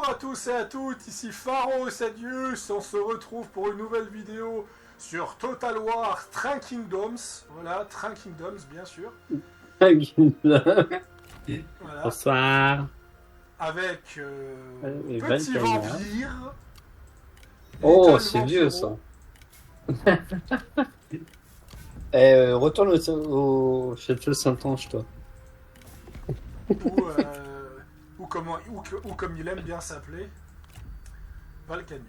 Bonjour à tous et à toutes, ici Pharos Adius, on se retrouve pour une nouvelle vidéo sur Total War Train Kingdoms, voilà, Train Kingdoms bien sûr. Voilà. Bonsoir. Avec Petit Valkyria. Vampire. Oh, Little c'est vieux Vampiro, ça. Retourne au château Saint-Ange, toi. ou comme il aime bien s'appeler, Valcanion.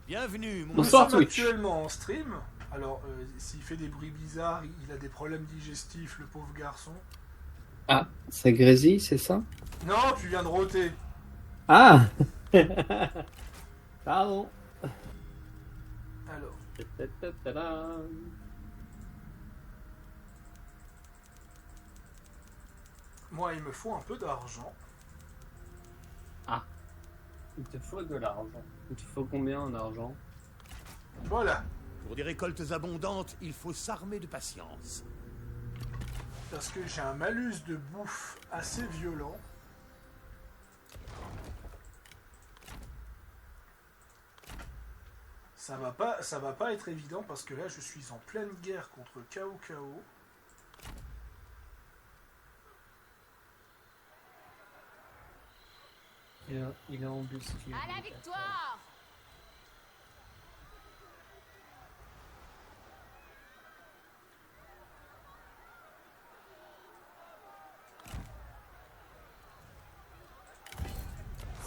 Bienvenue, mon Bonsoir, Nous sommes Twitch. actuellement en stream. Alors, s'il fait des bruits bizarres, il a des problèmes digestifs, le pauvre garçon. Ah, ça grésille, c'est ça? Non, tu viens de rôter. Ah. Pardon. Alors, moi, il me faut un peu d'argent. Ah. Il te faut de l'argent. Il te faut combien en argent? Voilà. Pour des récoltes abondantes, il faut s'armer de patience. Parce que j'ai un malus de bouffe assez violent. Ça va pas être évident parce que là, je suis en pleine guerre contre Cao Cao. Il est embusqué. À la victoire!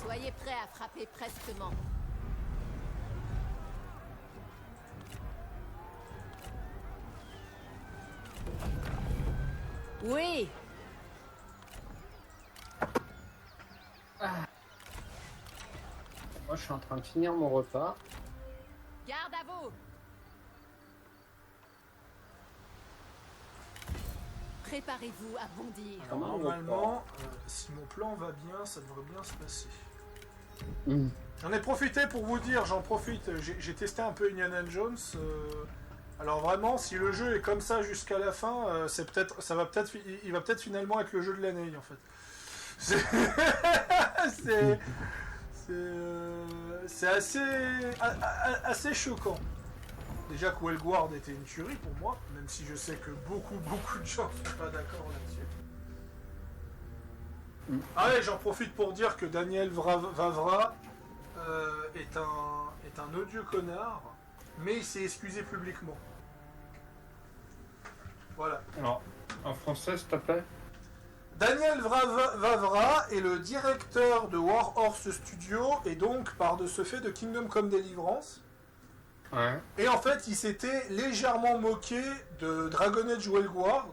Soyez prêts à frapper prestement. Oui! Moi, je suis en train de finir mon repas. Garde à vous! Préparez-vous à bondir. Alors, normalement, si mon plan va bien, ça devrait bien se passer. J'en ai profité pour vous dire, j'ai testé un peu Indiana Jones. Alors vraiment, si le jeu est comme ça jusqu'à la fin, il va peut-être finalement être le jeu de l'année en fait. C'est assez choquant. Déjà que Wellguard était une tuerie pour moi, même si je sais que beaucoup de gens ne sont pas d'accord là-dessus. Ah ouais, j'en profite pour dire que Daniel Vavra est un odieux connard, mais il s'est excusé publiquement. Voilà. Alors, en français, s'il te plaît. Daniel Vavra est le directeur de Warhorse Studio et donc par de ce fait de Kingdom Come Deliverance. Ouais. Et en fait, il s'était légèrement moqué de Dragon Age Wellguard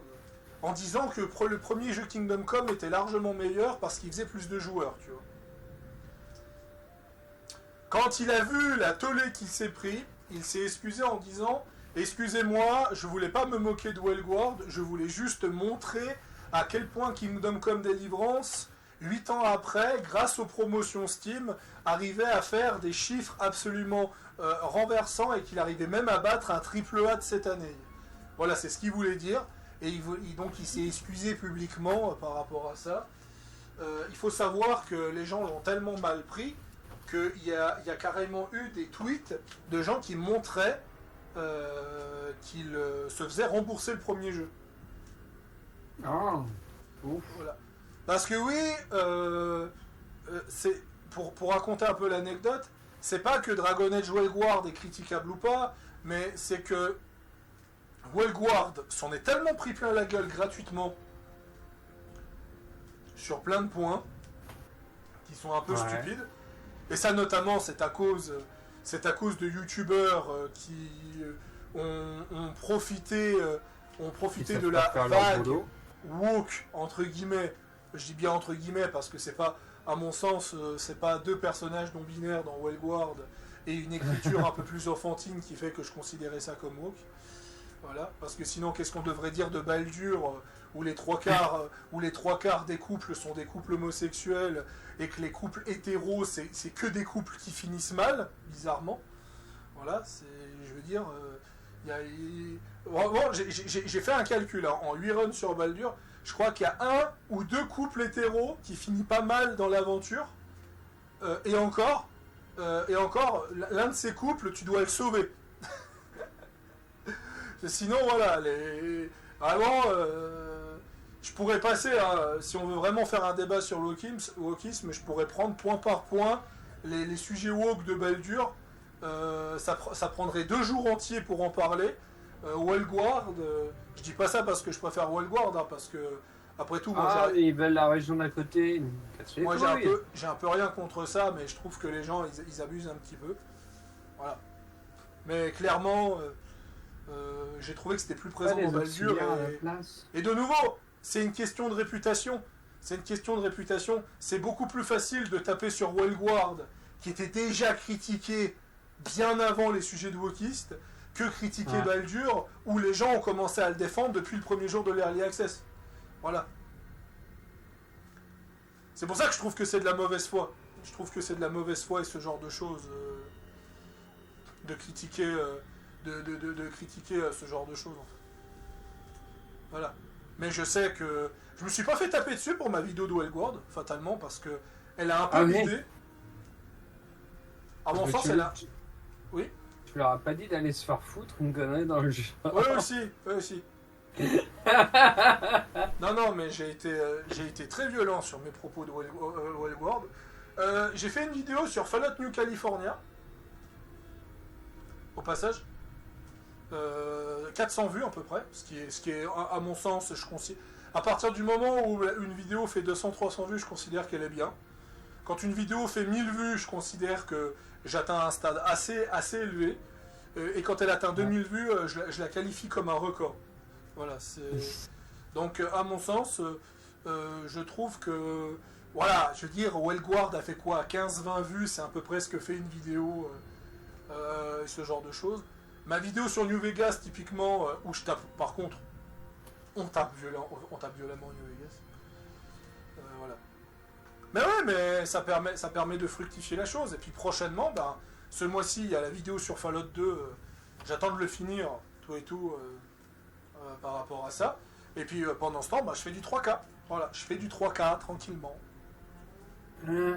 en disant que le premier jeu Kingdom Come était largement meilleur parce qu'il faisait plus de joueurs, tu vois. Quand il a vu la tollée qu'il s'est pris, il s'est excusé en disant « Excusez-moi, je voulais pas me moquer de Wellguard, je voulais juste montrer à quel point Kingdom Come Deliverance, 8 ans après, grâce aux promotions Steam, arrivait à faire des chiffres absolument renversants et qu'il arrivait même à battre un triple A de cette année. » Voilà, c'est ce qu'il voulait dire. Et donc il s'est excusé publiquement par rapport à ça. Il faut savoir que les gens l'ont tellement mal pris qu'il y a carrément eu des tweets de gens qui montraient qu'ils se faisaient rembourser le premier jeu. Oh. Ouf. Voilà. Parce que oui, c'est pour raconter un peu l'anecdote, c'est pas que Dragon Age Wellguard est critiquable ou pas, mais c'est que Wellguard s'en est tellement pris plein la gueule gratuitement sur plein de points qui sont un peu stupides. Et ça notamment c'est à cause de youtubeurs qui ont profité de la vague woke entre guillemets. Je dis bien entre guillemets parce que c'est pas, à mon sens, c'est pas deux personnages non binaires dans Wellguard et une écriture un peu plus enfantine qui fait que je considérais ça comme woke. Voilà, parce que sinon, qu'est-ce qu'on devrait dire de Baldur, où les trois quarts des couples sont des couples homosexuels, et que les couples hétéros, c'est que des couples qui finissent mal, bizarrement. Voilà, je veux dire, j'ai fait un calcul, hein, en 8 runs sur Baldur, je crois qu'il y a un ou deux couples hétéros qui finissent pas mal dans l'aventure. Et encore, l'un de ces couples, tu dois le sauver. Sinon, voilà, vraiment, je pourrais passer, si on veut vraiment faire un débat sur le wokisme, je pourrais prendre point par point les sujets woke de Baldur. Ça prendrait 2 jours entiers pour en parler. Wellguard, je dis pas ça parce que je préfère Wellguard, hein, parce que après tout, moi, ils veulent la région d'à côté. moi j'ai un peu rien contre ça, mais je trouve que les gens ils abusent un petit peu. Voilà. Mais clairement, j'ai trouvé que c'était plus présent dans Baldur. Et de nouveau, c'est une question de réputation. C'est beaucoup plus facile de taper sur Wellguard, qui était déjà critiqué bien avant les sujets de wokistes, que critiquer Baldur, où les gens ont commencé à le défendre depuis le premier jour de l'Early Access. Voilà. C'est pour ça que je trouve que c'est de la mauvaise foi. Je trouve que c'est de la mauvaise foi et ce genre de choses. De critiquer, de critiquer ce genre de choses. En fait. Voilà. Mais je sais que... Je me suis pas fait taper dessus pour ma vidéo de Wellguard, fatalement, parce que elle a un peu l'idée. À mon sens, elle a... Oui. Tu leur as pas dit d'aller se faire foutre une connerie dans le jeu. Oui, aussi. Non, mais j'ai été très violent sur mes propos de Wellguard. J'ai fait une vidéo sur Fallout New California. Au passage. 400 vues à peu près. Ce qui est à mon sens, je considère... À partir du moment où une vidéo fait 200-300 vues, je considère qu'elle est bien. Quand une vidéo fait 1000 vues, je considère que j'atteins un stade assez élevé. Et quand elle atteint 2000 vues, je la qualifie comme un record. Voilà, donc à mon sens, je trouve que... Voilà, je veux dire, Wellguard a fait quoi, 15-20 vues, c'est à peu près ce que fait une vidéo, ce genre de choses. Ma vidéo sur New Vegas, typiquement, où je tape, par contre, on tape violemment New Vegas. Voilà. Mais ouais, mais ça permet de fructifier la chose. Et puis prochainement, ce mois-ci, il y a la vidéo sur Fallout 2. J'attends de le finir, tout par rapport à ça. Et puis pendant ce temps, je fais du 3K. Voilà, je fais du 3K tranquillement. Et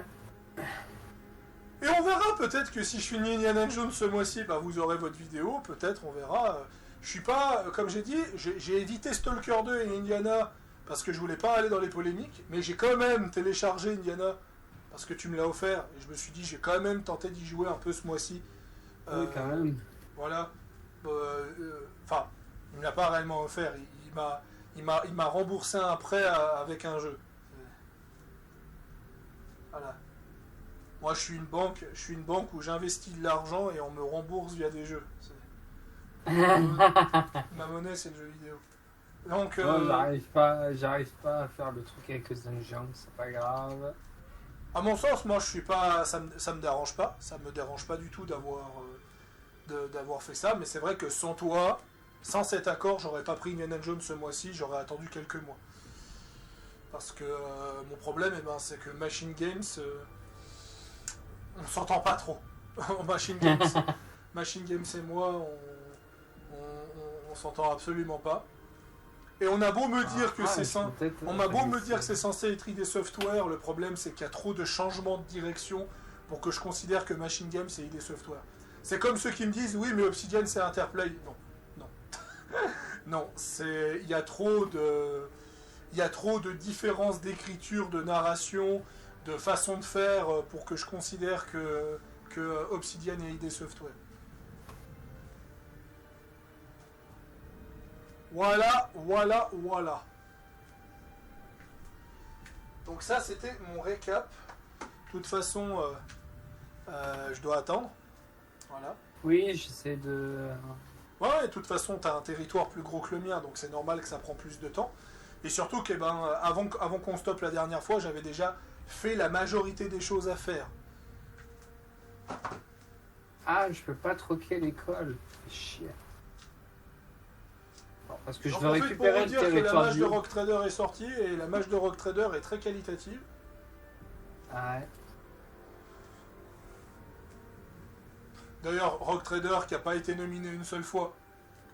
on verra peut-être que si je finis Indiana Jones ce mois-ci, vous aurez votre vidéo. Peut-être, on verra. Je suis pas, comme j'ai dit, j'ai évité Stalker 2 et Indiana parce que je voulais pas aller dans les polémiques. Mais j'ai quand même téléchargé Indiana parce que tu me l'as offert. Et je me suis dit, j'ai quand même tenté d'y jouer un peu ce mois-ci. Oui, quand même. Voilà. Enfin, il me l'a pas réellement offert. Il m'a remboursé un prêt avec un jeu. Voilà. Moi, je suis une banque où j'investis de l'argent et on me rembourse via des jeux. Ma monnaie, c'est le jeu vidéo. Donc, j'arrive pas à faire le truc avec les dungeons, c'est pas grave. À mon sens, moi, je suis pas, ça me dérange pas. Ça me dérange pas du tout d'avoir fait ça. Mais c'est vrai que sans toi, sans cet accord, j'aurais pas pris Indiana Jones ce mois-ci. J'aurais attendu quelques mois. Parce que mon problème, c'est que Machine Games, on s'entend pas trop. Machine Games et moi, on s'entend absolument pas. Et on a beau me dire que c'est censé être ID Software, le problème c'est qu'il y a trop de changements de direction pour que je considère que Machine Games c'est ID Software. C'est comme ceux qui me disent oui mais Obsidian c'est Interplay. Non. Non, il y a trop de différences d'écriture, de narration, de façon de faire pour que je considère que Obsidian est ID Software. Voilà. Donc ça, c'était mon récap. De toute façon, je dois attendre. Voilà. Oui, j'essaie de... Ouais, de toute façon, tu as un territoire plus gros que le mien, donc c'est normal que ça prend plus de temps. Et surtout que, avant qu'on stoppe la dernière fois, j'avais déjà fait la majorité des choses à faire. Ah, je peux pas troquer l'école. Chier. Parce que je veux récupérer récupérer le territoire. Que la mage de Rogue Trader est sortie et la mage de Rogue Trader est très qualitative. Ouais. D'ailleurs, Rogue Trader qui n'a pas été nominé une seule fois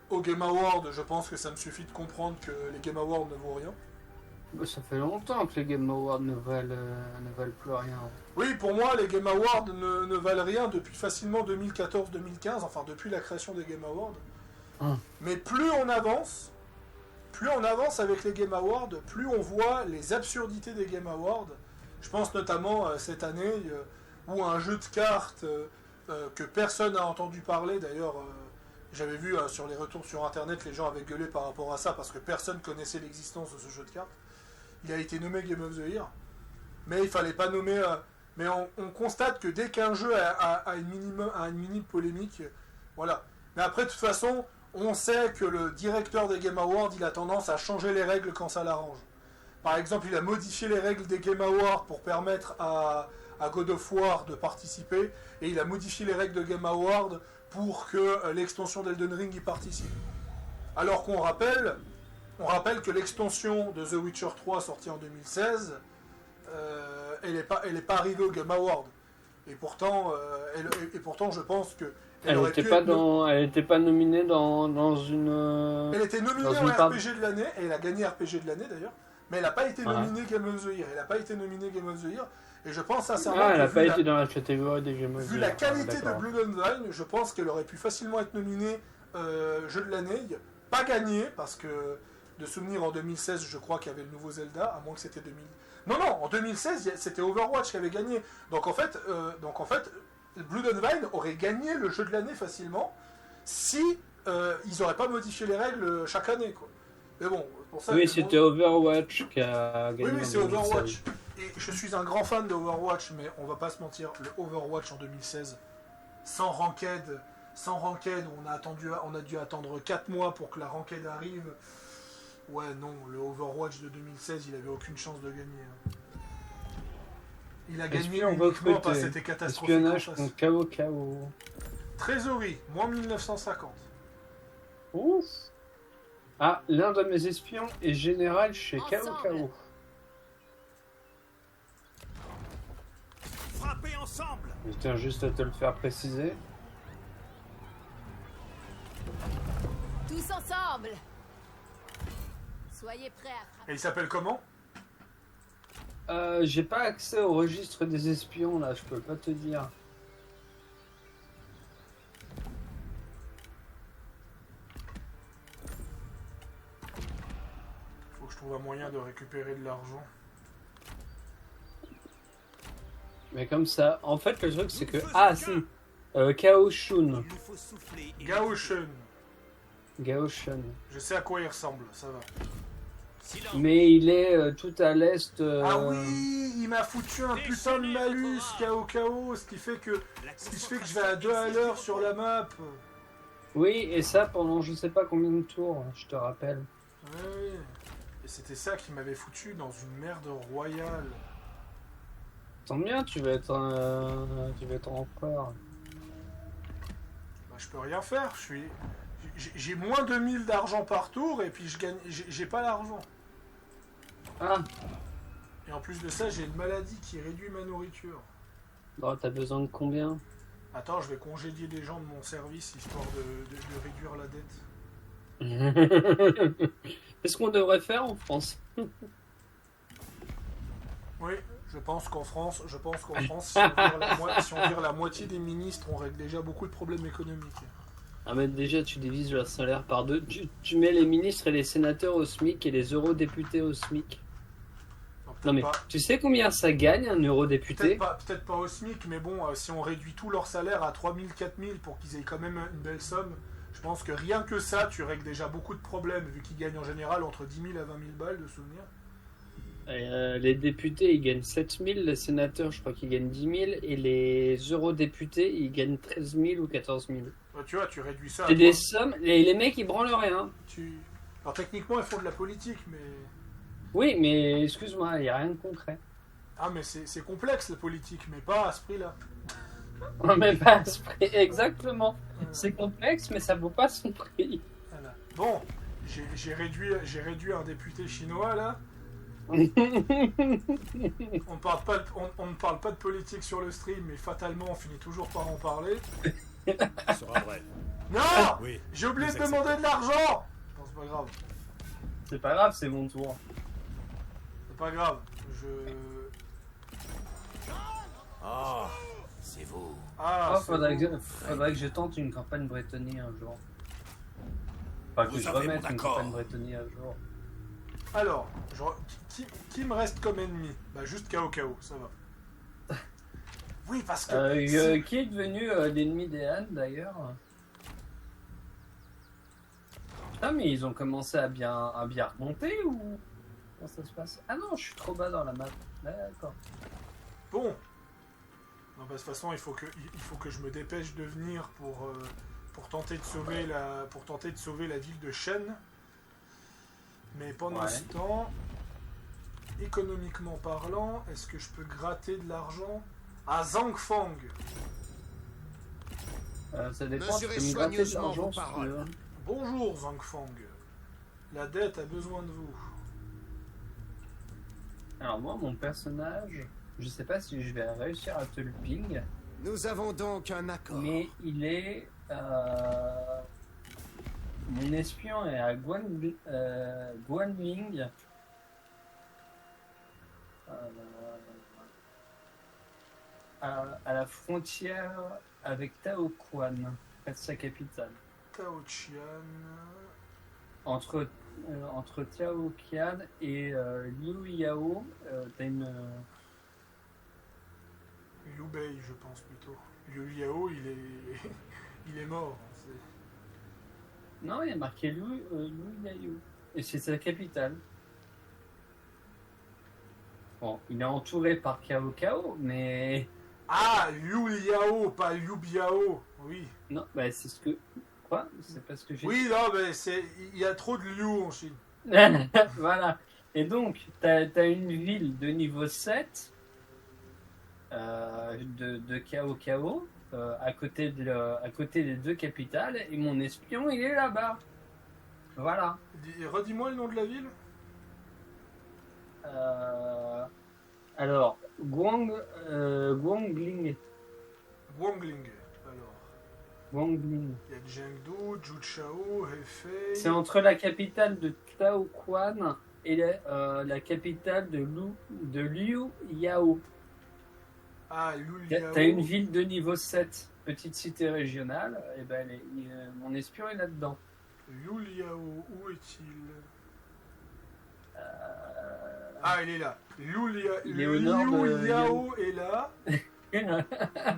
au Game Award, je pense que ça me suffit de comprendre que les Game Awards ne vaut rien. Bah, ça fait longtemps que les Game Awards ne valent plus rien. Oui, pour moi, les Game Awards ne valent rien depuis facilement 2014-2015, enfin depuis la création des Game Awards. Mais plus on avance avec les Game Awards, plus on voit les absurdités des Game Awards. Je pense notamment cette année où un jeu de cartes que personne n'a entendu parler, d'ailleurs j'avais vu sur les retours sur internet, les gens avaient gueulé par rapport à ça parce que personne connaissait l'existence de ce jeu de cartes. Il a été nommé Game of the Year, mais il fallait pas nommer... mais on constate que dès qu'un jeu a une minime polémique, voilà. Mais après, de toute façon, on sait que le directeur des Game Awards, il a tendance à changer les règles quand ça l'arrange. Par exemple, il a modifié les règles des Game Awards pour permettre à God of War de participer, et il a modifié les règles de Game Awards pour que l'extension d'Elden Ring y participe. Alors qu'on rappelle que l'extension de The Witcher 3 sortie en 2016, elle n'est pas arrivée au Game Award. Et pourtant, je pense que... Elle n'était pas nominée dans une... Elle était nominée en RPG de l'année, et elle a gagné RPG de l'année d'ailleurs, mais elle n'a pas été nominée Game of the Year. Et je pense sincèrement elle n'a pas été dans la catégorie des Game of the Year. Vu la qualité de Blood and Wine, je pense qu'elle aurait pu facilement être nominée jeu de l'année. Pas gagné, parce que de souvenir en 2016, je crois qu'il y avait le nouveau Zelda, à moins que c'était 2000. Non, en 2016, c'était Overwatch qui avait gagné. Donc en fait, Blood and Wine aurait gagné le jeu de l'année facilement si ils n'auraient pas modifié les règles chaque année, quoi. Mais bon, pour ça. Oui, c'était Overwatch qui a gagné. Oui, c'est Overwatch. Et je suis un grand fan d'Overwatch, mais on va pas se mentir, le Overwatch en 2016, sans ranked, on a dû attendre 4 mois pour que la ranked arrive. Ouais, non, le Overwatch de 2016, il avait aucune chance de gagner. Il a gagné uniquement parce que c'était catastrophique. Espionnage contre KO. Trésorerie, moins 1950. Ouf. Ah, l'un de mes espions est général chez KO. Frappez ensemble. Je tiens juste à te le faire préciser. Tous ensemble. Soyez prêts à frapper. Et il s'appelle comment ? J'ai pas accès au registre des espions là, je peux pas te dire. Faut que je trouve un moyen de récupérer de l'argent. Mais comme ça, en fait le truc c'est que... Ah si, Kao Shun. Gao Shun. Je sais à quoi il ressemble, ça va. Mais il est tout à l'est... Ah oui, il m'a foutu un putain de malus, KO, ce qui fait que je vais à 2 à l'heure sur la map. Oui, et ça pendant je sais pas combien de tours, je te rappelle. Oui, et c'était ça qui m'avait foutu dans une merde royale. Tant bien, tu vas être empereur. Bah, je peux rien faire, j'ai moins de 1000 d'argent par tour et puis j'ai pas l'argent. Ah. Et en plus de ça, j'ai une maladie qui réduit ma nourriture. Bon, t'as besoin de combien? Attends, je vais congédier des gens de mon service histoire de réduire la dette. C'est ce qu'on devrait faire en France. Oui, je pense qu'en France, si on vire la moitié des ministres, on règle déjà beaucoup de problèmes économiques. Ah mais déjà tu divises leur salaire par 2. Tu mets les ministres et les sénateurs au SMIC et les eurodéputés au SMIC. Non mais pas. Tu sais combien ça gagne un eurodéputé? Peut-être pas au SMIC, mais bon, si on réduit tout leur salaire à 3000, 4000 pour qu'ils aient quand même une belle somme, je pense que rien que ça, tu règles déjà beaucoup de problèmes, vu qu'ils gagnent en général entre 10 000 à 20 000 balles de souvenirs. Les députés ils gagnent 7 000, les sénateurs je crois qu'ils gagnent 10 000 et les eurodéputés ils gagnent 13 000 ou 14 000. Bah, tu vois, tu réduis ça. C'est des sommes, les mecs ils branlent rien. Alors techniquement ils font de la politique, mais... Oui, mais excuse-moi, il n'y a rien de concret. Ah mais c'est complexe la politique, mais pas à ce prix-là. Mais pas à ce prix, exactement. C'est complexe, mais ça vaut pas son prix. Voilà. Bon, j'ai réduit un député chinois là. On ne parle pas de politique sur le stream, mais fatalement on finit toujours par en parler. Ça sera vrai. Non, oui, j'ai oublié de demander de l'argent. Non, c'est pas grave. C'est pas grave, c'est mon tour. pas grave. Oh, c'est vous. Ah, Oh, faudrait que je tente une campagne Bretonnie un jour. Enfin, que Vous je avez remette mon une accord. campagne Bretonnie un jour. Alors, qui me reste comme ennemi? Bah juste Kao, ça va. Oui, parce que... Qui est devenu l'ennemi des Han d'ailleurs? Ah mais ils ont commencé à bien remonter ou comment ça se passe? Ah non, je suis trop bas dans la map. D'accord. Bon. Non, bah, de toute façon, il faut que je me dépêche de venir pour tenter de sauver la ville de Shen. Mais pendant ce temps, économiquement parlant, est-ce que je peux gratter de l'argent à Zhangfang? Ça dépend. Tu Mesurez peux me gratter de soigneusement l'argent vos si tu paroles. veux. Bonjour Zhangfang. La dette a besoin de vous. Alors moi, mon personnage, je sais pas si je vais réussir à te le ping, Nous avons donc un accord. mais il est... Mon espion est à Guanling, à la frontière avec Tao Quan, près de sa capitale. Tao Qian. Entre Tao Qian et Liu Yao, t'as une... Liu Bei, je pense plutôt. Liu Yao, il est mort. Non, il y a marqué Liu Yao. Et c'est sa capitale. Bon, il est entouré par Cao, mais... Ah, Liu Liao, pas Liu Biao. Oui. Non, bah c'est ce que... Quoi? C'est pas ce que j'ai Oui, non, mais il y a trop de Liu en Chine. Voilà. Et donc, t'as une ville de niveau 7 de Cao, à côté des deux capitales, et mon espion, il est là-bas. Voilà. Redis-moi le nom de la ville. Alors, Guangling. Guangling. Alors, Guangling. il y a Chengdu, Juchao, Hefei. C'est entre la capitale de Tao Quan et la capitale de Liu Yao. Ah, Liu Liao. T'as une ville de niveau 7, petite cité régionale, et ben mon espion est là-dedans. Liu Liao, où est-il? Ah, il est là. Il est au nord de... Liu Liao est là.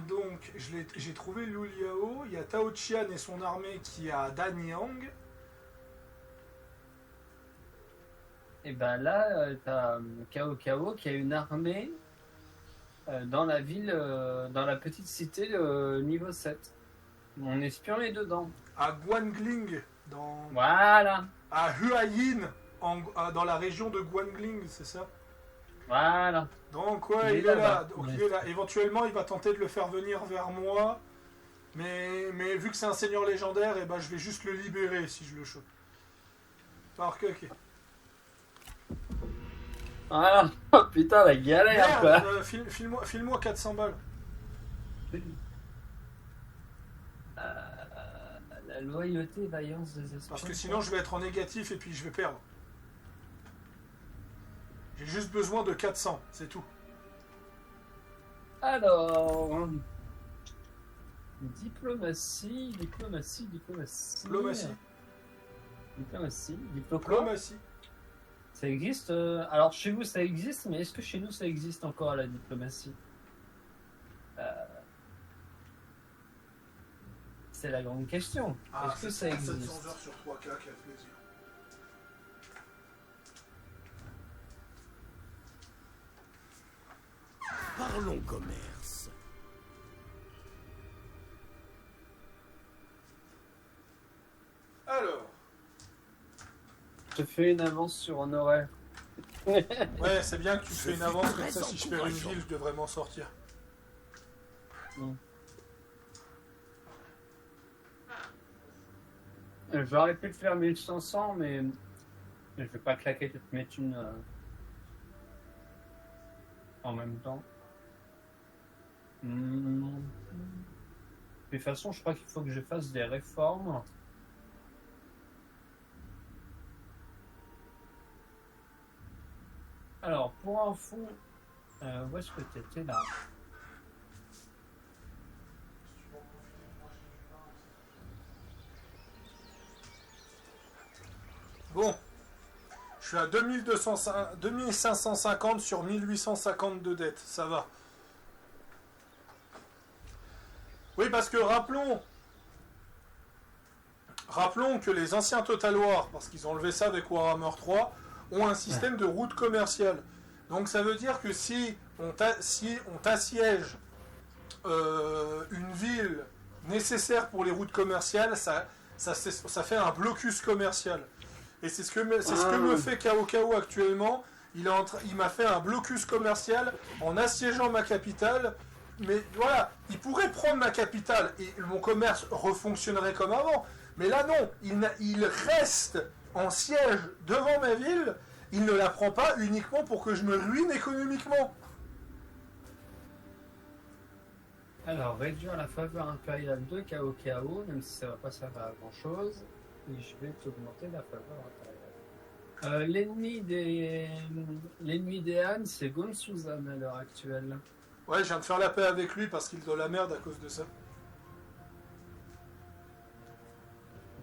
Donc, j'ai trouvé Liu Liao. Il y a Tao Qian et son armée qui est à Danyang. Et ben là, t'as Cao qui a une armée dans la ville, dans la petite cité de niveau 7. Mon espion est dedans. À Guangling, Voilà. à Huayin, dans la région de Guangling, c'est ça? Voilà. Donc ouais, il est là. Donc, il est là. Éventuellement, il va tenter de le faire venir vers moi. Mais vu que c'est un seigneur légendaire, et ben, je vais juste le libérer si je le chope. Alors que, ok. Voilà. Oh, putain, la galère, quoi. Merde, file-moi 400 balles. La loyauté, vaillance des esprits. Parce que sinon, je vais être en négatif et puis je vais perdre. J'ai juste besoin de 400, c'est tout. Alors... Diplomatie. Ça existe alors chez vous ça existe, mais est-ce que chez nous ça existe encore la diplomatie? C'est la grande question. Est-ce que ça existe? 700 heures sur 3K, quel plaisir. Parlons commerce. Alors. Je fais une avance sur Honoraire. Ouais, c'est bien que tu fais une avance, comme ça si je perds une ville, je devrais m'en sortir. J'aurais pu le faire 1500, mais je vais pas claquer toutes mes thunes en même temps. De toute façon, je crois qu'il faut que je fasse des réformes. Alors, pour info, où est-ce que t'étais là? Bon, je suis à 2550 sur 1850 de dette, ça va. Oui, parce que rappelons que les anciens Total War, parce qu'ils ont enlevé ça avec Warhammer 3, ont un système de route commerciale. Donc ça veut dire que si on t'assiège une ville nécessaire pour les routes commerciales, ça fait un blocus commercial. Et c'est ce que me fait KO actuellement. Il m'a fait un blocus commercial en assiégeant ma capitale. Mais voilà, il pourrait prendre ma capitale et mon commerce refonctionnerait comme avant. Mais là non, il reste en siège devant ma ville. Il ne la prend pas uniquement pour que je me ruine économiquement. Alors, réduire la faveur impériale de KO, même si ça va pas servir à grand chose. Et je vais t'augmenter la faveur impériale. L'ennemi des Han, c'est Gonsuzan à l'heure actuelle. Ouais, je viens de faire la paix avec lui parce qu'il est dans la merde à cause de ça.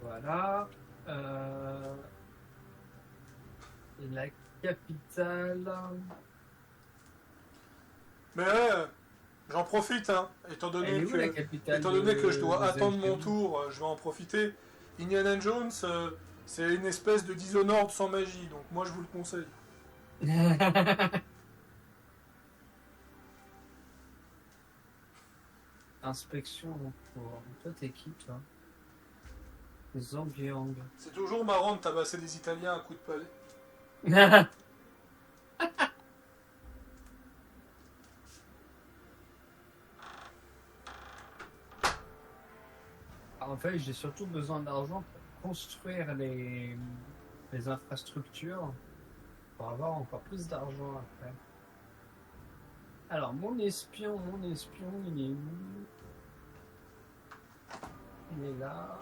Voilà. La capitale. Mais ouais, j'en profite, hein. Étant donné que je dois attendre mon tour, je vais en profiter. Indiana Jones, c'est une espèce de Dishonored sans magie, donc moi je vous le conseille. Inspection en cours. Toi, t'es qui, toi? Zambiang. C'est toujours marrant de tabasser des Italiens à coups de palais. En fait, j'ai surtout besoin d'argent pour construire les infrastructures pour avoir encore plus d'argent après. Alors, mon espion, il est où? Il est là.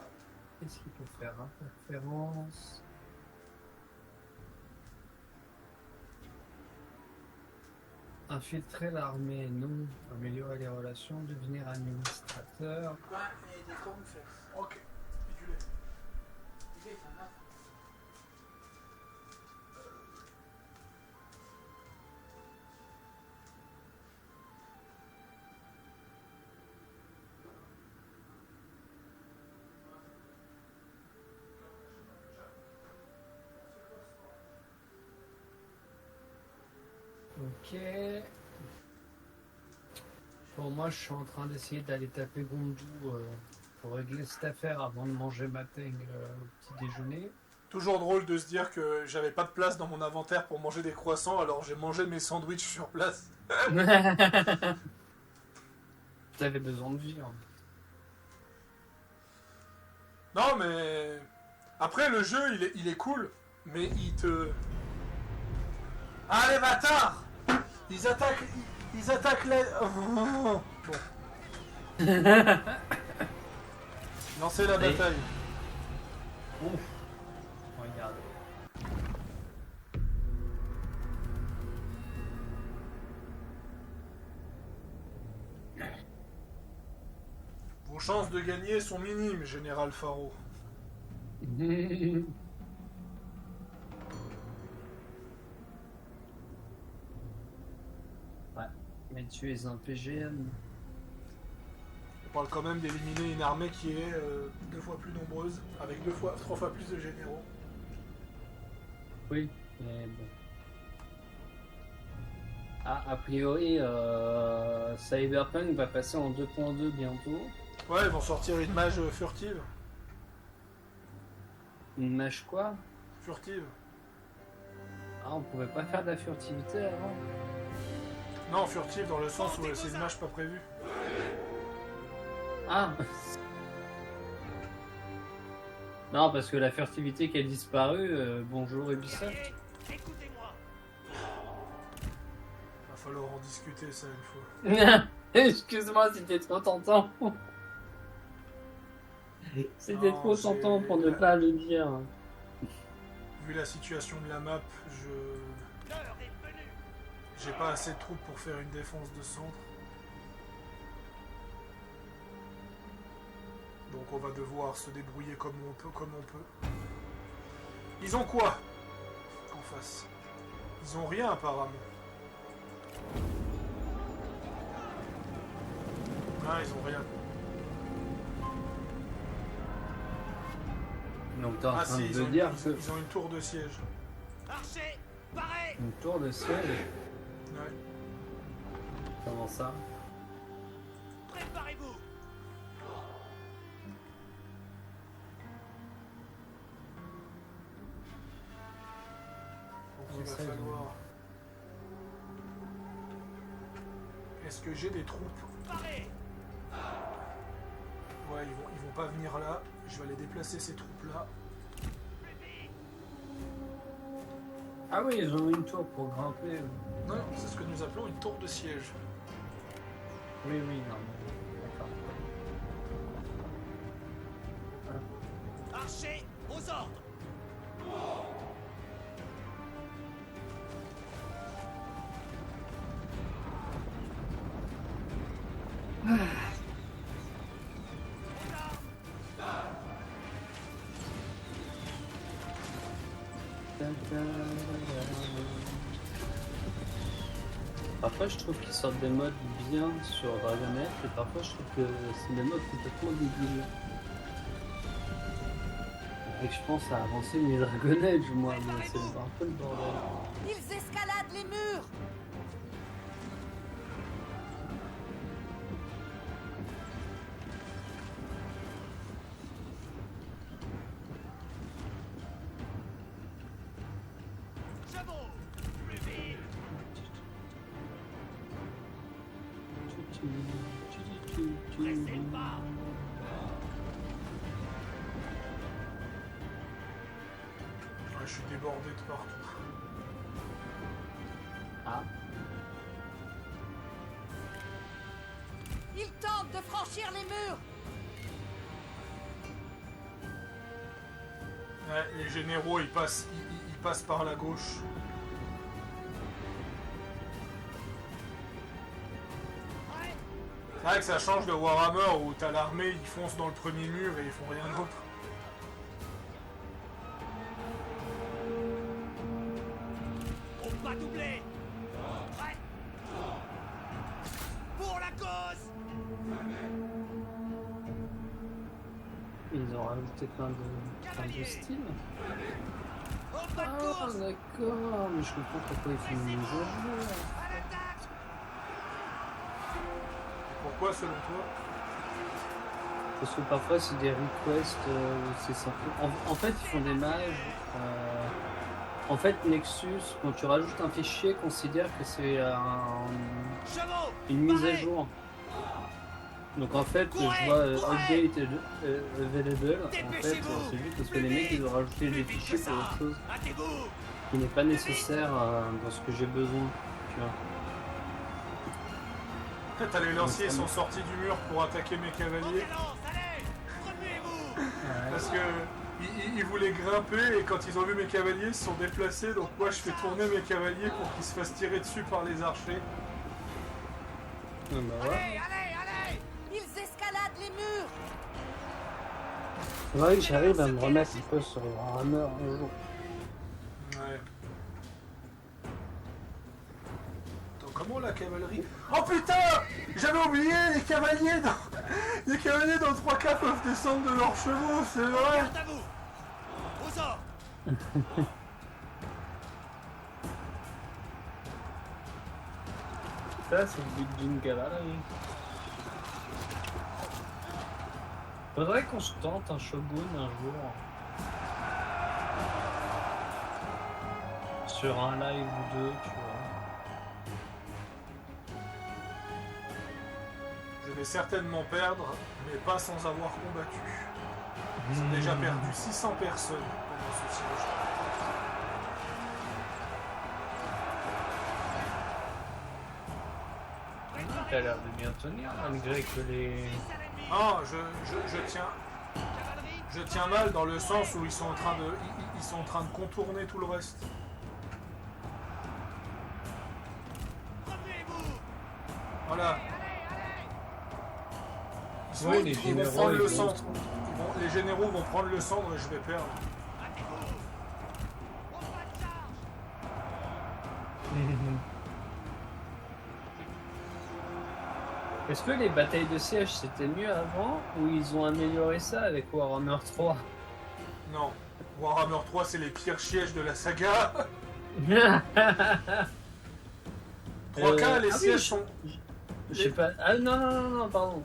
Qu'est-ce qu'il faut faire? Interférence. Infiltrer l'armée, non. Améliorer les relations, devenir administrateur. Ouais, mais des cornflakes. Ok. Et du lait. Du lait, t'en as. Ok. Bon, moi, je suis en train d'essayer d'aller taper Gondou pour régler cette affaire avant de manger ma teigne au petit déjeuner. Toujours drôle de se dire que j'avais pas de place dans mon inventaire pour manger des croissants, alors j'ai mangé mes sandwichs sur place. T'avais besoin de vivre. Non, mais... Après, le jeu, il est cool, mais il te... Ah, les bâtards! Ils attaquent les... Bon. Lancez la bataille. Ouf. Regarde. Vos chances de gagner sont minimes, Général Faro. Mais tu es un PGM. On parle quand même d'éliminer une armée qui est 2 fois plus nombreuse, avec 3 fois plus de généraux. Oui, mais bon. Ah, a priori, Cyberpunk va passer en 2.2 bientôt. Ouais, ils vont sortir une mage furtive. Une mage quoi? Furtive. Ah, on pouvait pas faire de la furtivité avant? Non, furtive dans le sens où c'est une mage pas prévue. Ah. Non, parce que la furtivité qui a disparu, bonjour Ubisoft. Écoutez-moi. Va falloir en discuter ça une fois. Excuse-moi, c'était trop tentant. C'était Non, trop tentant pour ne pas le dire. Vu la situation de la map, L'heure est venue. J'ai pas assez de troupes pour faire une défense de centre. Donc on va devoir se débrouiller comme on peut. Ils ont quoi en face? Ils ont rien apparemment. Ah, ils ont rien. Donc t'es en Ah train si, de ils ont, dire que... ils ont une tour de siège. Archer, parez! Une tour de siège? Ouais. Comment ça? Préparez-vous! Donc il va Essaye de- falloir... Est-ce que j'ai des troupes? Parez! Ouais, ils vont pas venir là. Je vais aller déplacer ces troupes-là. Ah oui, ils ont une tour pour grimper. Non, c'est ce que nous appelons une tour de siège. Oui, oui, non. D'accord. Archer, aux ordres! Parfois je trouve qu'ils sortent des modes bien sur Dragonette et parfois je trouve que c'est des modes complètement débiles. Et je pense à avancer mes Dragonette, moi, mais c'est un peu le bordel. Ils escaladent les murs. Chevaux! Plus vite! Pressez le pas! Ouais, je suis débordé de partout. Ah, Ils tentent de franchir les murs. Ouais, les généraux, ils passent par la gauche. C'est vrai que ça change de Warhammer où t'as l'armée, ils foncent dans le premier mur et ils font rien d'autre. Au pas doublé! Prêt! Pour la cause! ils ont rajouté plein de styles. Au pas de Ah course! d'accord, mais je comprends pourquoi ils font une mise à jour. À l'attaque! Pourquoi selon toi? Parce que parfois c'est des requests, c'est simple. En fait, ils font des mages. En fait, Nexus, quand tu rajoutes un fichier, considère que c'est Chevaux! une mise à Parez! jour. Donc en fait, Courez, je vois courez. update available. En fait, Dépêchez-vous. c'est juste parce que les mecs ils ont rajouté des Plus vite que fichiers pour ça. autre chose Hâtez-vous! qui n'est pas nécessaire dans ce que j'ai besoin. Tu vois. T'as les lanciers, ils sont sortis du mur pour attaquer mes cavaliers. Monte-lance, allez! Remuez-vous! Parce que ils voulaient grimper et quand ils ont vu mes cavaliers, ils se sont déplacés. Donc moi je fais tourner mes cavaliers pour qu'ils se fassent tirer dessus par les archers. Ah, bah, ouais. Allez, allez, allez! Ils escaladent les murs. C'est vrai que j'arrive à me remettre un peu sur Warhammer un jour. Ouais. Attends, comment la cavalerie... Oh putain! J'avais oublié les cavaliers dans... Les cavaliers dans 3K peuvent descendre de leurs chevaux, c'est vrai! Garde à vous! Aux ordres! Ça, c'est le but d'une gala, là, oui. Faudrait qu'on se tente un shogun un jour. Sur un live ou deux, tu vois. Je vais certainement perdre, mais pas sans avoir combattu. Ils ont déjà perdu 600 personnes pendant ce siège. T'as l'air de bien tenir, malgré que les... Ah, je tiens mal dans le sens où ils sont en train de contourner tout le reste. Voilà. Ouais, les Ils vont généraux, prendre le ils vont- centre. Les généraux vont prendre le centre et je vais perdre. Est-ce que les batailles de siège c'était mieux avant ou ils ont amélioré ça avec Warhammer 3? Non. Warhammer 3, c'est les pires sièges de la saga. 3K, les ah oui, sièges sont... Je sais pas. Ah non, non, non, non, pardon.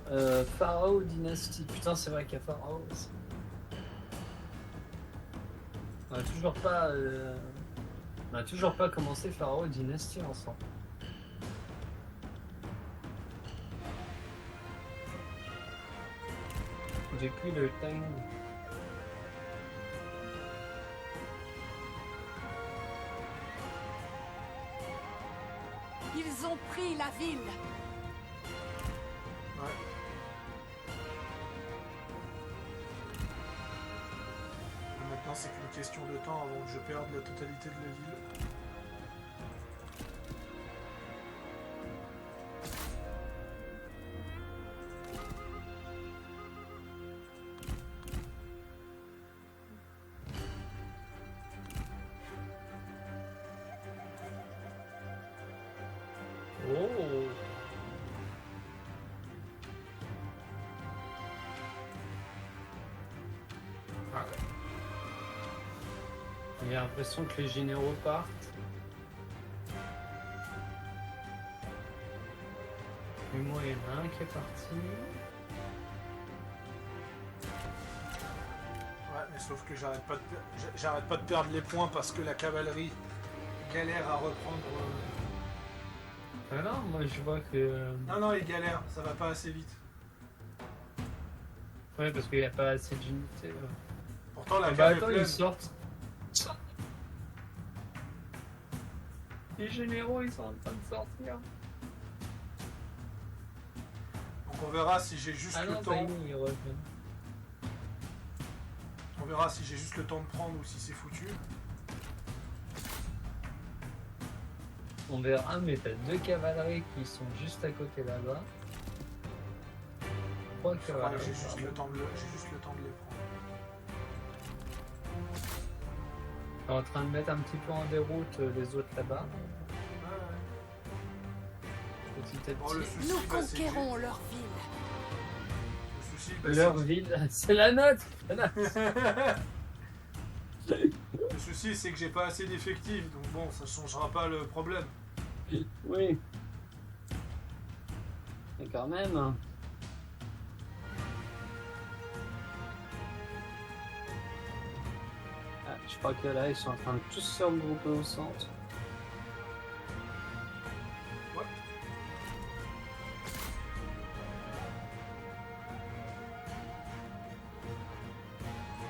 Pharaoh Dynasty. Putain, c'est vrai qu'il y a Pharaoh aussi. On a toujours pas commencé Pharaoh Dynasty ensemble. J'ai plus le time. Ils ont pris la ville. Ouais. Maintenant, c'est qu'une question de temps avant que je perde la totalité de la ville. Oh. Ah. J'ai l'impression que les généraux partent. Et moi, il y en a un qui est parti. Ouais, mais sauf que j'arrête pas de perdre les points parce que la cavalerie galère à reprendre. Ah non, moi je vois que. Non, non, ils galèrent, ça va pas assez vite. Ouais, parce qu'il n'y a pas assez d'unités. Pourtant, la Ah bah cave est attends, pleine. ils sortent. Les généraux, ils sont en train de sortir. Donc on verra si j'ai juste Ah le non, temps. ça y est, ils reviennent. On verra si j'ai juste le temps de prendre ou si c'est foutu. On verra, mais t'as deux cavaleries qui sont juste à côté là-bas. Trois Ouais, cavaleries. j'ai juste le temps de les prendre. Je suis en train de mettre un petit peu en déroute les autres là-bas. Ouais, ouais. Petit à Bon, le petit. souci, Nous bah, c'est que- conquérons leur ville. le souci, bah, Leur ville, c'est la note. Le souci, c'est que j'ai pas assez d'effectifs, donc bon, ça changera pas le problème. Oui. Mais quand même. Ah, je crois que là, ils sont en train de tous se regrouper au centre. Ouais.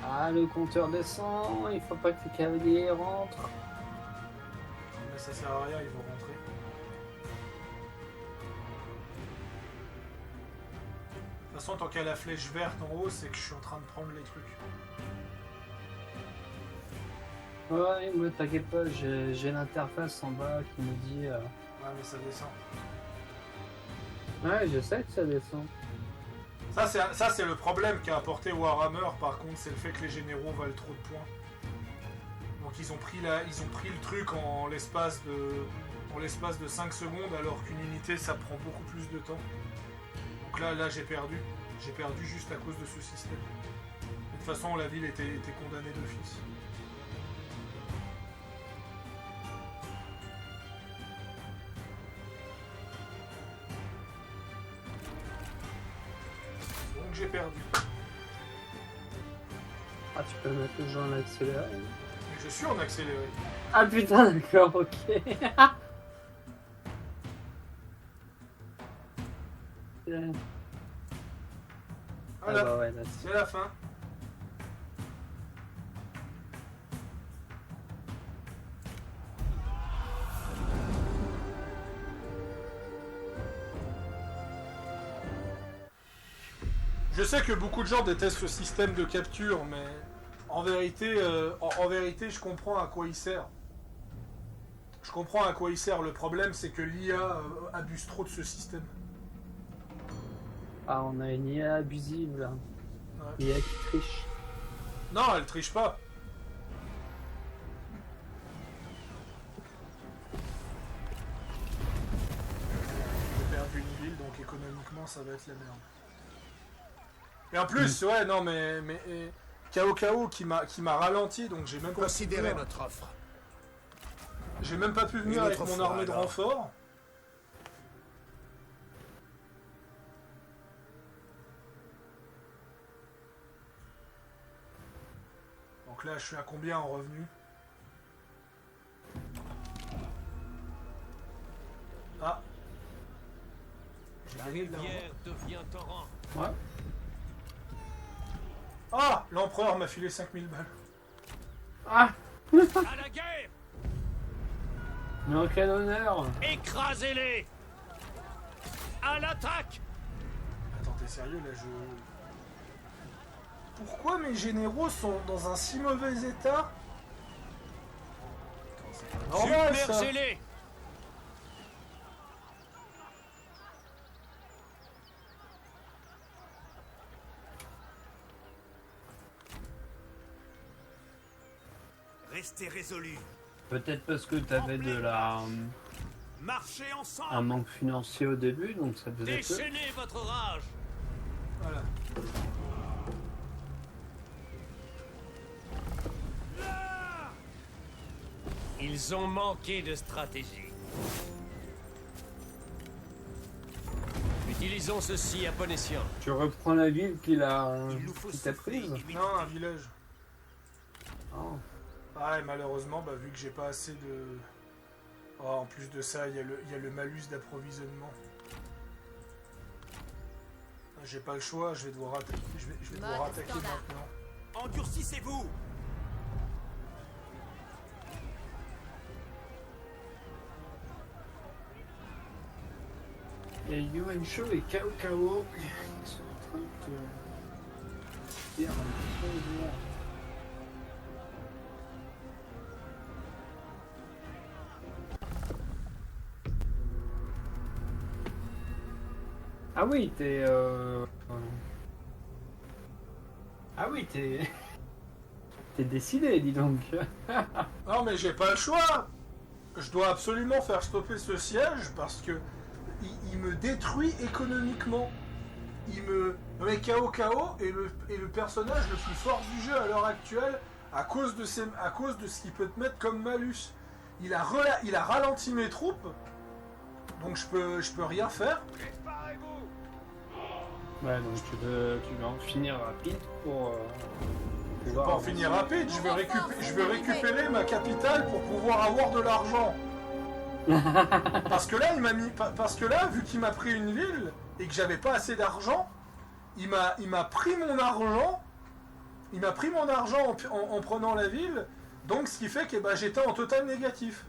Ah, le compteur descend. Il faut pas que les cavaliers rentrent. Mais ça sert à rien, ils vont rentrer. De toute façon, tant qu'il y a la flèche verte en haut, c'est que je suis en train de prendre les trucs. Ouais, moi t'inquiète pas, j'ai l'interface en bas qui me dit. Ouais, mais ça descend. Ouais, je sais que ça descend. Ça, c'est le problème qu'a apporté Warhammer, par contre, c'est le fait que les généraux valent trop de points. Donc ils ont pris le truc en l'espace de 5 secondes, alors qu'une unité, ça prend beaucoup plus de temps. Donc là j'ai perdu. J'ai perdu juste à cause de ce système. De toute façon, la ville était condamnée d'office. Donc j'ai perdu. Ah, tu peux mettre le jeu en accéléré. Mais je suis en accéléré. Ah putain, d'accord, ok. Voilà, Ah bah ouais, là, c'est la fin. Je sais que beaucoup de gens détestent ce système de capture, mais en vérité, je comprends à quoi il sert. Je comprends à quoi il sert. Le problème, c'est que l'IA abuse trop de ce système. Ah, on a une IA abusive là. Ouais. IA qui triche. Non, elle triche pas. J'ai perdu une ville, donc économiquement, ça va être la merde. Et en plus, ouais, non, mais KO qui m'a ralenti, donc j'ai même pas pu Considérez venir. notre offre. J'ai même pas pu venir Une avec autre mon fois, armée de alors. renfort. Donc là, je suis à combien en revenu? Ah. J'ai gagné de l'argent. devient torrent. Ouais. Ah, l'empereur m'a filé 5000 balles. Ah, À la guerre! mais en quel honneur. Écrasez-les! À l'attaque! Attends, t'es sérieux là, Pourquoi mes généraux sont dans un si mauvais état? C'est pas normal, ça. Submergez-les! Restez résolus. Peut-être parce que t'avais de la Marchez un ensemble. manque financier au début, donc ça faisait que. Déchaînez votre rage. Voilà. Ils ont manqué de stratégie. Utilisons ceci à bon escient. Tu reprends la ville qu'il a Il nous faut qui t'a souffler prise. immédiatement. Non, un village. Oh. Ah, et malheureusement, bah, vu que j'ai pas assez de... Oh, en plus de ça, il y a le malus d'approvisionnement. Ah, j'ai pas le choix, je vais devoir attaquer, je vais devoir Mode attaquer standard. maintenant. Endurcissez-vous. Il y a Yuan Shou et Cao Cao qui sont en train de faire un peu de mal. Ah oui, t'es Ah oui, t'es... T'es décidé, dis donc. Non, mais j'ai pas le choix. Je dois absolument faire stopper ce siège parce que il me détruit économiquement. Il me met KO est le personnage le plus fort du jeu à l'heure actuelle à cause de ce qu'il peut te mettre comme malus. Il a ralenti mes troupes, donc je peux rien faire. Ouais, donc tu veux en finir rapide pour Je vais pas en finir rapide. Je vais récupérer ma capitale pour pouvoir avoir de l'argent. Parce que là, vu qu'il m'a pris une ville et que j'avais pas assez d'argent, il m'a pris mon argent. Il m'a pris mon argent en prenant la ville. Donc ce qui fait que j'étais en total négatif.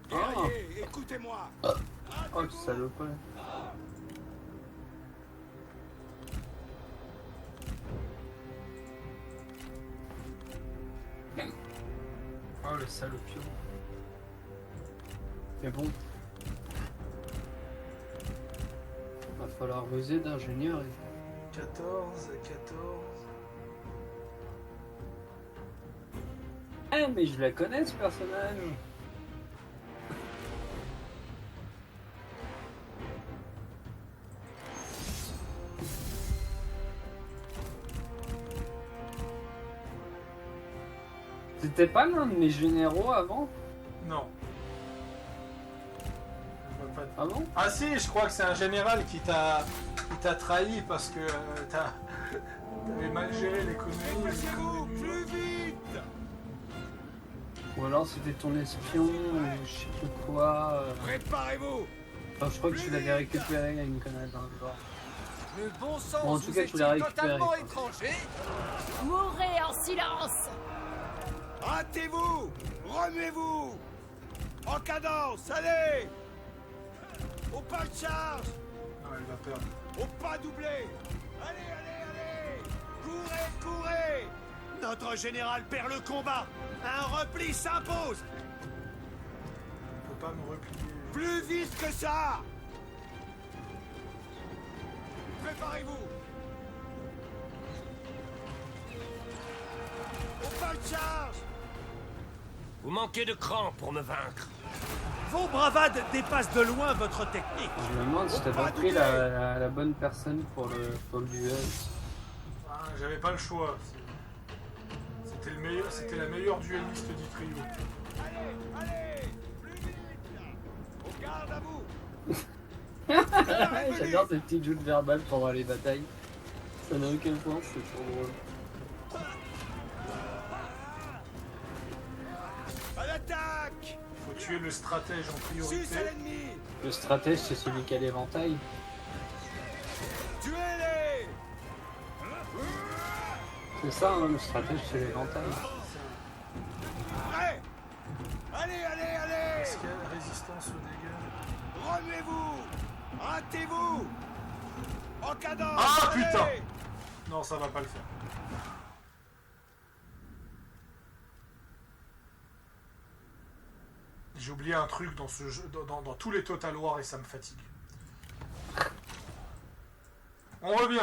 Guerriers, écoutez-moi. Oh, le salopin. Oh, le salopio. Mais bon. Va falloir ruser d'ingénieur. 14. Eh, mais je la connais, ce personnage. C'était pas l'un de mes généraux avant? Non. Je vois pas de- Ah bon? Ah si, je crois que c'est un général qui t'a trahi parce que t'avais mal géré l'économie. Plus vite. Ou alors c'était ton espion, ou je sais plus quoi. Préparez-vous. Enfin, je crois que tu l'avais récupéré, il y a une connerie dans le genre. Le bon sens Bon, en tout vous cas, tu est-il l'as récupéré, totalement quoi. étranger? Mourrez en silence. Hâtez-vous. Remuez-vous. En cadence, allez. Au pas de charge. Ah, elle va perdre. Au pas doublé. Allez, allez, allez. Courez. Notre général perd le combat. Un repli s'impose. On peut pas me replier. Plus vite que ça. Préparez-vous. Au pas de charge. Vous manquez de cran pour me vaincre. Vos bravades dépassent de loin votre technique. Je me demande si t'as pas pris la bonne personne pour le duel. Ah, j'avais pas le choix. C'était la meilleure dueliste du trio. Allez, plus vite. Au garde à vous. J'adore ces petites joutes verbales pendant les batailles. Ça n'a aucun sens, c'est trop drôle. À l'attaque. Faut tuer le stratège en 6 priorité. à l'ennemi. Le stratège, c'est celui qui a l'éventail. Tuez-les. C'est ça, hein, le stratège, c'est l'éventail. Prêt. Allez. Est-ce qu'il y a résistance aux dégâts? Remuez-vous. Hâtez-vous. En cadence. Ah allez. putain! Non, ça va pas le faire. J'ai oublié un truc dans ce jeu, dans tous les Total War et ça me fatigue. On revient.